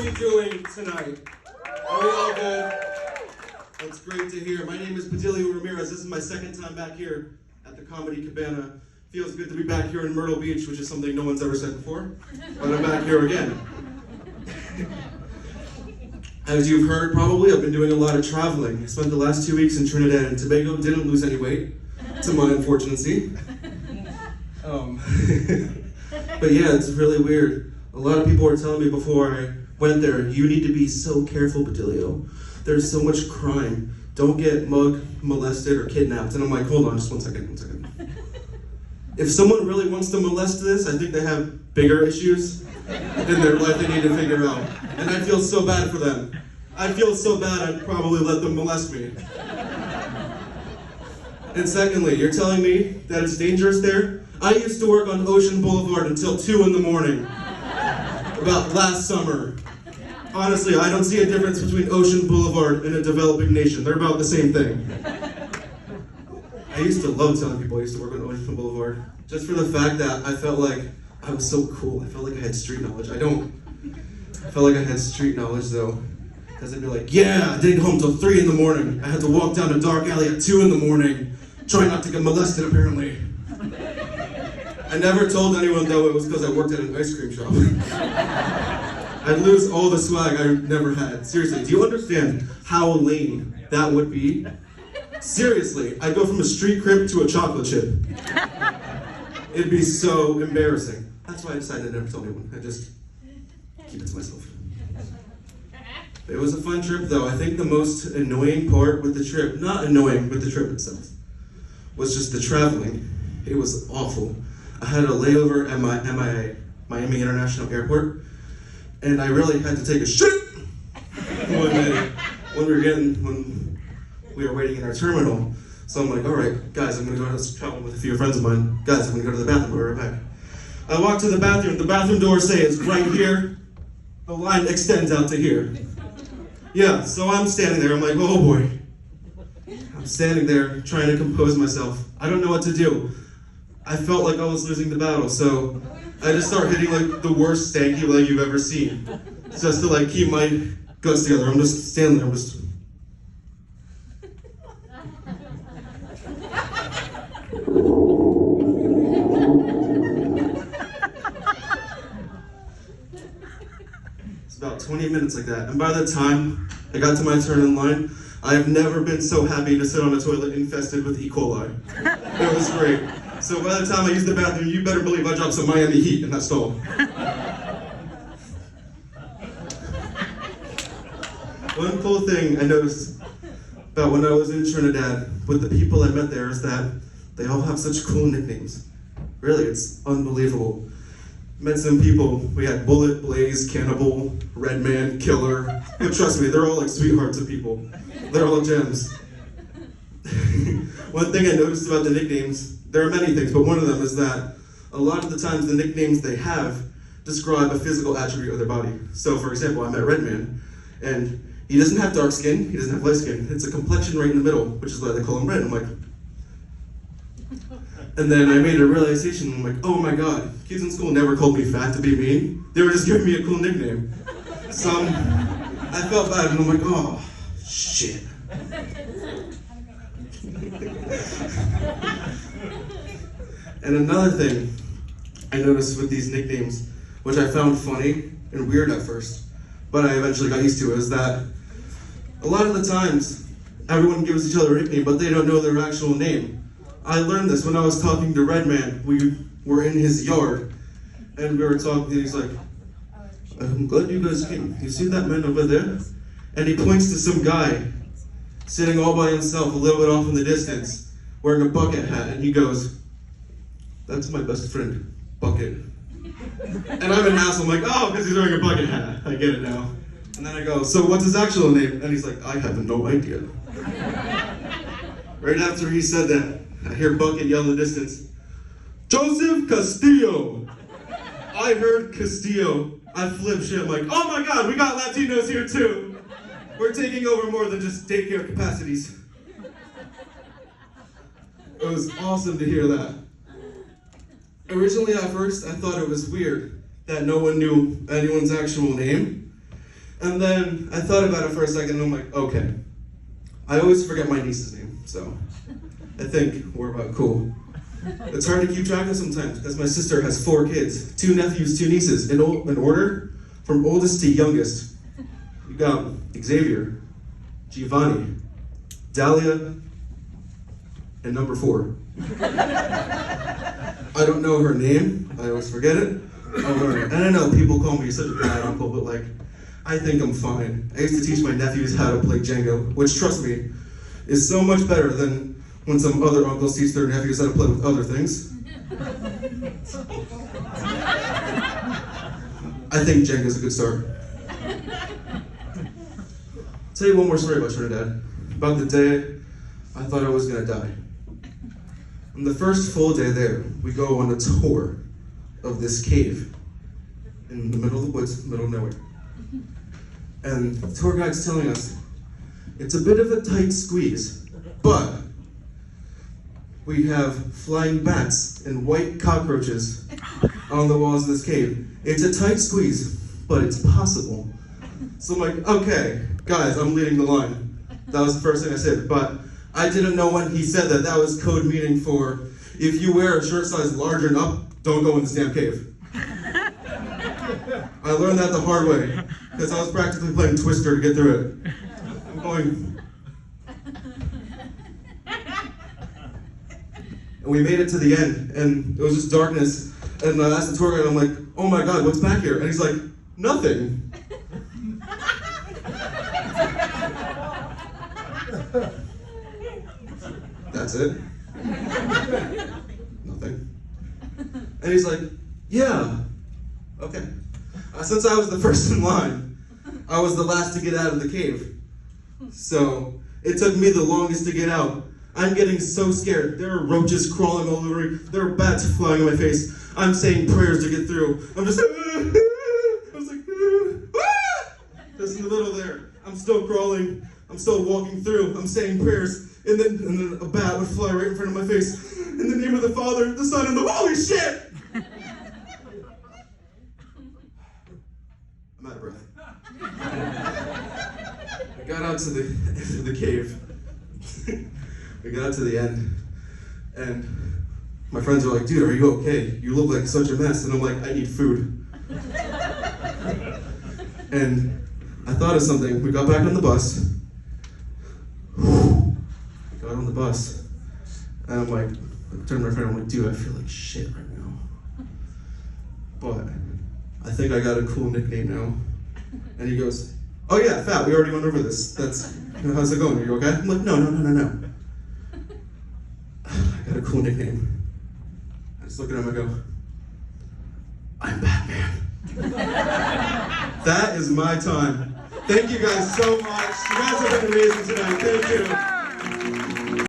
How are you doing tonight? Are we all good? That's great to hear. My name is Baudilio Ramirez. This is my second time back here at the Comedy Cabana. Feels good to be back here in Myrtle Beach, which is something no one's ever said before, but I'm back here again. As you've heard probably, I've been doing a lot of traveling. I spent the last 2 weeks in Trinidad and Tobago, didn't lose any weight, to my unfortunacy. But yeah, it's really weird. A lot of people were telling me before I went there, you need to be so careful, Baudilio. There's so much crime. Don't get mugged, molested, or kidnapped. And I'm like, hold on, just one second. If someone really wants to molest this, I think they have bigger issues in their life they need to figure out. And I feel so bad for them. I feel so bad I'd probably let them molest me. And secondly, you're telling me that it's dangerous there? I used to work on Ocean Boulevard until 2 in the morning, about last summer. Honestly, I don't see a difference between Ocean Boulevard and a developing nation. They're about the same thing. I used to love telling people I used to work on Ocean Boulevard, just for the fact that I felt like I was so cool. I felt like I had street knowledge. I felt like I had street knowledge though, because they'd be like, yeah, I didn't get home till 3 in the morning. I had to walk down a dark alley at 2 in the morning, trying not to get molested apparently. I never told anyone though it was because I worked at an ice cream shop. I'd lose all the swag I never had. Seriously, do you understand how lame that would be? Seriously, I'd go from a street crib to a chocolate chip. It'd be so embarrassing. That's why I decided to never tell anyone. I just keep it to myself. It was a fun trip though. I think the most annoying part with the trip, not annoying with the trip itself, was just the traveling. It was awful. I had a layover at Miami International Airport, and I really had to take a shit when we were waiting in our terminal. So I'm like, all right, guys, I'm gonna go to travel with a few friends of mine. Guys, I'm gonna go to the bathroom, we'll be right back. I walk to the bathroom door says right here, the line extends out to here. Yeah, so I'm standing there, I'm like, oh boy. I'm standing there trying to compose myself. I don't know what to do. I felt like I was losing the battle, so I just start hitting like the worst stanky leg you've ever seen. Just to like keep my guts together. I'm just standing there, It's about 20 minutes like that, and by the time I got to my turn in line, I have never been so happy to sit on a toilet infested with E. coli. It was great. So by the time I used the bathroom, you better believe I dropped some Miami heat in that stall. One cool thing I noticed about when I was in Trinidad with the people I met there is that they all have such cool nicknames. Really, it's unbelievable. Met some people, we had Bullet, Blaze, Cannibal, Redman, Killer. But trust me, they're all like sweethearts of people. They're all gems. One thing I noticed about the nicknames, there are many things, but one of them is that a lot of the times the nicknames they have describe a physical attribute of their body. So for example, I met Redman, and he doesn't have dark skin, he doesn't have light skin. It's a complexion right in the middle, which is why they call him Red. I'm like, and then I made a realization, I'm like, oh my god, kids in school never called me fat to be mean. They were just giving me a cool nickname. So I felt bad, and I'm like, oh, shit. And another thing I noticed with these nicknames, which I found funny and weird at first, but I eventually got used to, is that a lot of the times everyone gives each other a nickname, but they don't know their actual name. I learned this when I was talking to Redman. We were in his yard, and we were talking, and he's like, I'm glad you guys came. You see that man over there? And he points to some guy sitting all by himself a little bit off in the distance, wearing a bucket hat, and he goes, that's my best friend, Bucket. And I'm an asshole, I'm like, oh, because he's wearing a bucket hat. I get it now. And then I go, so what's his actual name? And he's like, I have no idea. Right after he said that, I hear Bucket yell in the distance, Joseph Castillo. I heard Castillo. I flipped shit. I'm like, oh my god, we got Latinos here too. We're taking over more than just daycare capacities. It was awesome to hear that. Originally, at first, I thought it was weird that no one knew anyone's actual name. And then I thought about it for a second, and I'm like, okay. I always forget my niece's name, so I think we're about cool. It's hard to keep track of sometimes, because my sister has 4 kids, 2 nephews, 2 nieces, in order, from oldest to youngest. You got Xavier, Giovanni, Dahlia, and number 4. I don't know her name, I always forget it. I'll learn it. And I know people call me such a bad uncle, but like, I think I'm fine. I used to teach my nephews how to play Jenga, which, trust me, is so much better than when some other uncles teach their nephews how to play with other things. I think Jenga's a good start. I'll tell you one more story about Trinidad. About the day I thought I was gonna die. On the first full day there, we go on a tour of this cave in the middle of the woods, middle of nowhere. And the tour guide's telling us, it's a bit of a tight squeeze, but we have flying bats and white cockroaches on the walls of this cave. It's a tight squeeze, but it's possible. So I'm like, okay, guys, I'm leading the line. That was the first thing I said, but I didn't know when he said that was code meaning for, if you wear a shirt size larger and up, don't go in this damn cave. I learned that the hard way, because I was practically playing Twister to get through it. I'm going. And we made it to the end, and it was just darkness. And I asked the tour guide, I'm like, oh my God, what's back here? And he's like, nothing. That's it? Nothing. And he's like, yeah, okay. Since I was the first in line, I was the last to get out of the cave. So it took me the longest to get out. I'm getting so scared. There are roaches crawling all over me. There are bats flying in my face. I'm saying prayers to get through. I'm just just in the middle there. I'm still crawling. I'm still walking through. I'm saying prayers. And then a bat would fly right in front of my face. In the name of the Father, the Son, and the Holy shit! I'm out of breath. I got out to the end of the cave. We got out to the end, and my friends were like, dude, are you okay? You look like such a mess. And I'm like, I need food. And I thought of something. We got back on the bus. Got on the bus, and I'm like, I turned to my friend, I'm like, dude, I feel like shit right now. But I think I got a cool nickname now. And he goes, oh yeah, Fat, we already went over this. That's, how's it going? Are you okay? I'm like, no. I got a cool nickname. I just look at him and I go, I'm Batman. That is my time. Thank you guys so much. You guys have been amazing tonight. Thank you.